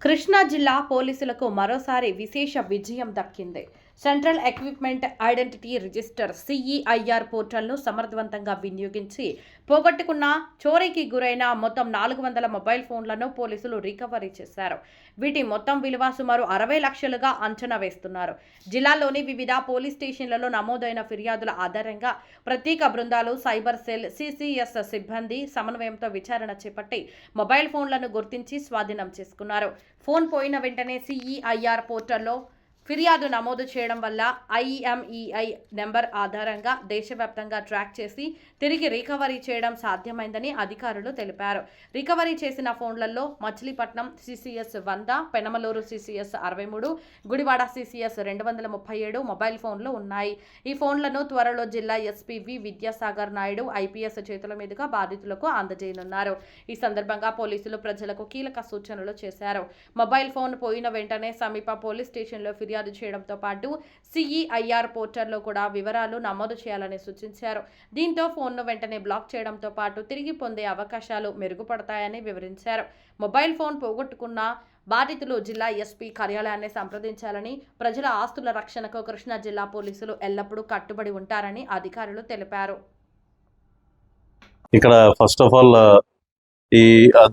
కృష్ణా జిల్లా పోలీసులకు మరోసారి విశేష విజయం దక్కింది. Central equipment identity register CEIR పోర్టల్ను సమర్థవంతంగా వినియోగించి పోగొట్టుకున్న చోరీకి గురైన మొత్తం 400 మొబైల్ ఫోన్లను పోలీసులు రికవరీ చేశారు. వీటి మొత్తం విలువ సుమారు 60 లక్షలుగా అంచనా వేస్తున్నారు. జిల్లాలోని వివిధ పోలీస్ స్టేషన్లలో నమోదైన ఫిర్యాదుల ఆధారంగా ప్రత్యేక బృందాలు, సైబర్ సెల్, సిసిఎస్ సిబ్బంది సమన్వయంతో విచారణ చేపట్టి మొబైల్ ఫోన్లను గుర్తించి స్వాధీనం చేసుకున్నారు. ఫోన్ పోయిన వెంటనే సిఈఐఆర్ పోర్టల్లో ఫిర్యాదు నమోదు చేయడం వల్ల ఐఎంఈఐ నెంబర్ ఆధారంగా దేశవ్యాప్తంగా ట్రాక్ చేసి తిరిగి రికవరీ చేయడం సాధ్యమైందని అధికారులు తెలిపారు. రికవరీ చేసిన ఫోన్లలో Machilipatnam CCS 100, Penamaluru CCS 63, Gudivada CCS 237 mobile ఫోన్లు ఉన్నాయి. ఈ ఫోన్లను త్వరలో జిల్లా ఎస్పీ వి విద్యాసాగర్ నాయుడు ఐపీఎస్ చేతుల మీదుగా బాధితులకు అందజేయనున్నారు. ఈ సందర్భంగా పోలీసులు ప్రజలకు కీలక సూచనలు చేశారు. మొబైల్ ఫోన్ పోయిన వెంటనే సమీప పోలీస్ స్టేషన్లో ఫిర్యాదు చేయడంతో పాటు సిఈఐఆర్ పోర్టల్లో కూడా వివరాలు నమోదు చేయాలని సూచించారు. దీంతో ఫోన్ను వెంటనే బ్లాక్ చేయడంతో పాటు తిరిగి పొందే అవకాశాలు మెరుగుపడతాయని వివరించారు. మొబైల్ ఫోన్ పోగొట్టుకున్న బాధితులు జిల్లా ఎస్పీ కార్యాలయాన్ని సంప్రదించాలని, ప్రజల ఆస్తుల రక్షణకు కృష్ణా జిల్లా పోలీసులు ఎల్లప్పుడూ కట్టుబడి ఉంటారని అధికారులు తెలిపారు. ఇక్కడ ఫస్ట్ ఆఫ్ ఆల్ ఈ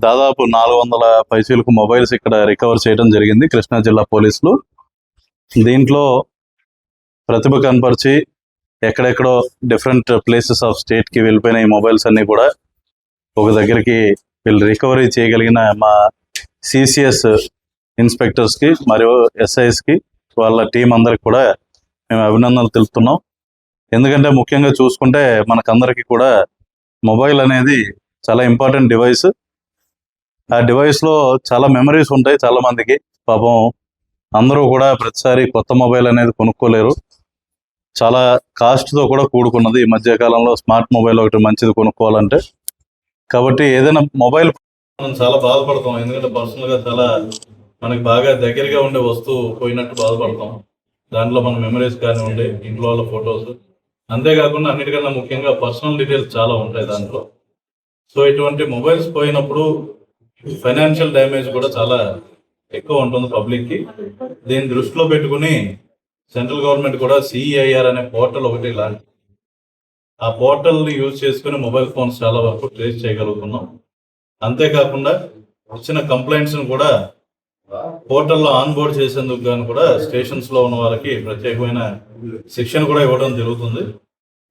దాదాపు 400 పైసలకు మొబైల్స్ ఇక్కడ రికవర్ చేయడం జరిగింది కృష్ణా జిల్లా పోలీసులు. దీంట్లో ప్రతిభ కనపరిచి ఎక్కడెక్కడో డిఫరెంట్ ప్లేసెస్ ఆఫ్ స్టేట్కి వెళ్ళిపోయిన ఈ మొబైల్స్ అన్నీ కూడా ఒక దగ్గరికి వీళ్ళు రికవరీ చేయగలిగిన మా సిసిఎస్ ఇన్స్పెక్టర్స్కి మరియు ఎస్ఐస్కి వాళ్ళ టీం అందరికి కూడా మేము అభినందనలు తెలుపుతున్నాం. ఎందుకంటే ముఖ్యంగా చూసుకుంటే మనకందరికీ కూడా మొబైల్ అనేది చాలా ఇంపార్టెంట్ డివైస్. ఆ డివైస్లో చాలా మెమరీస్ ఉంటాయి. చాలామందికి పాపం అందరూ కూడా ప్రతిసారి కొత్త మొబైల్ అనేది కొనుక్కోలేరు. చాలా కాస్ట్తో కూడా కూడుకున్నది. ఈ మధ్యకాలంలో స్మార్ట్ మొబైల్ ఒకటి మంచిది కొనుక్కోవాలంటే. కాబట్టి ఏదైనా మొబైల్ మనం చాలా బాధపడతాం. ఎందుకంటే పర్సనల్గా చాలా మనకి బాగా దగ్గరగా ఉండే వస్తువు పోయినట్టు బాధపడతాం. దాంట్లో మన మెమరీస్ కానీ ఉండే ఇంట్లో వాళ్ళ ఫొటోస్, అంతేకాకుండా అన్నిటికన్నా ముఖ్యంగా పర్సనల్ డీటెయిల్స్ చాలా ఉంటాయి దాంట్లో. సో ఇటువంటి మొబైల్స్ పోయినప్పుడు ఫైనాన్షియల్ డ్యామేజ్ కూడా చాలా ఎక్కువ ఉంటుంది పబ్లిక్కి. దీన్ని దృష్టిలో పెట్టుకుని సెంట్రల్ గవర్నమెంట్ కూడా సిఈఐఆర్ అనే పోర్టల్ ఒకటి లాంటి ఆ పోర్టల్ని యూజ్ చేసుకుని మొబైల్ ఫోన్స్ చాలా వరకు ట్రేస్ చేయగలుగుతున్నాం. అంతేకాకుండా వచ్చిన కంప్లైంట్స్ని కూడా పోర్టల్లో ఆన్ బోర్డ్ చేసేందుకు గాను కూడా స్టేషన్స్లో ఉన్న వాళ్ళకి ప్రత్యేకమైన శిక్షణ కూడా ఇవ్వడం జరుగుతుంది.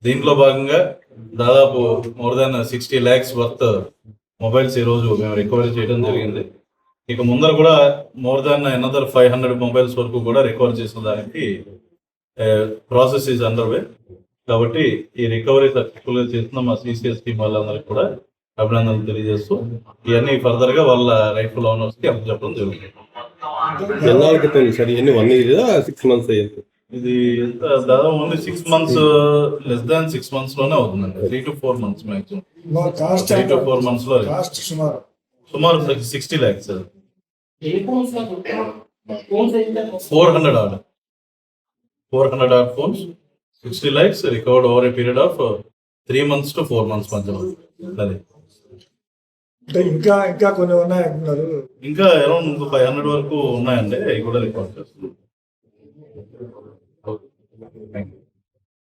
దీంట్లో భాగంగా దాదాపు more than 60 lakhs worth mobiles ఈరోజు మేము రికవరీ చేయడం జరిగింది. ఇక ముందర కూడా మోర్ దాన్ అనదర్ 500 మొబైల్స్ వరకు కూడా రికవర్ చేసిన దానికి ప్రాసెస్ ఈజ్ అండర్ వే. కాబట్టి ఈ రికవరీ సక్సెస్ఫుల్గా చేసిన మా సిసిఎస్ టీం వాళ్ళందరికీ కూడా అభినందనలు తెలియజేస్తూ ఇవన్నీ ఫర్దర్గా వాళ్ళ రైఫుల్ ఓనర్స్కి అప్పచెప్పడం జరుగుతుంది. ఇది దాదాపు only 6 months, less than 6 months లోనే అవుతుందండి. 3 to 4 months maximum. 3 to 4 months లో సుమారు 60 lakhs. 400 odd phones, 60 lakhs recovered over a period of 3 months to 4 months మధ్యలో. అదే ఇంకా కొన్ని ఉన్నాయంటున్నారు. ఇంకా అరౌండ్ 500 వరకు ఉన్నాయండి. అవి కూడా రికార్డ్ చేస్తున్నాం.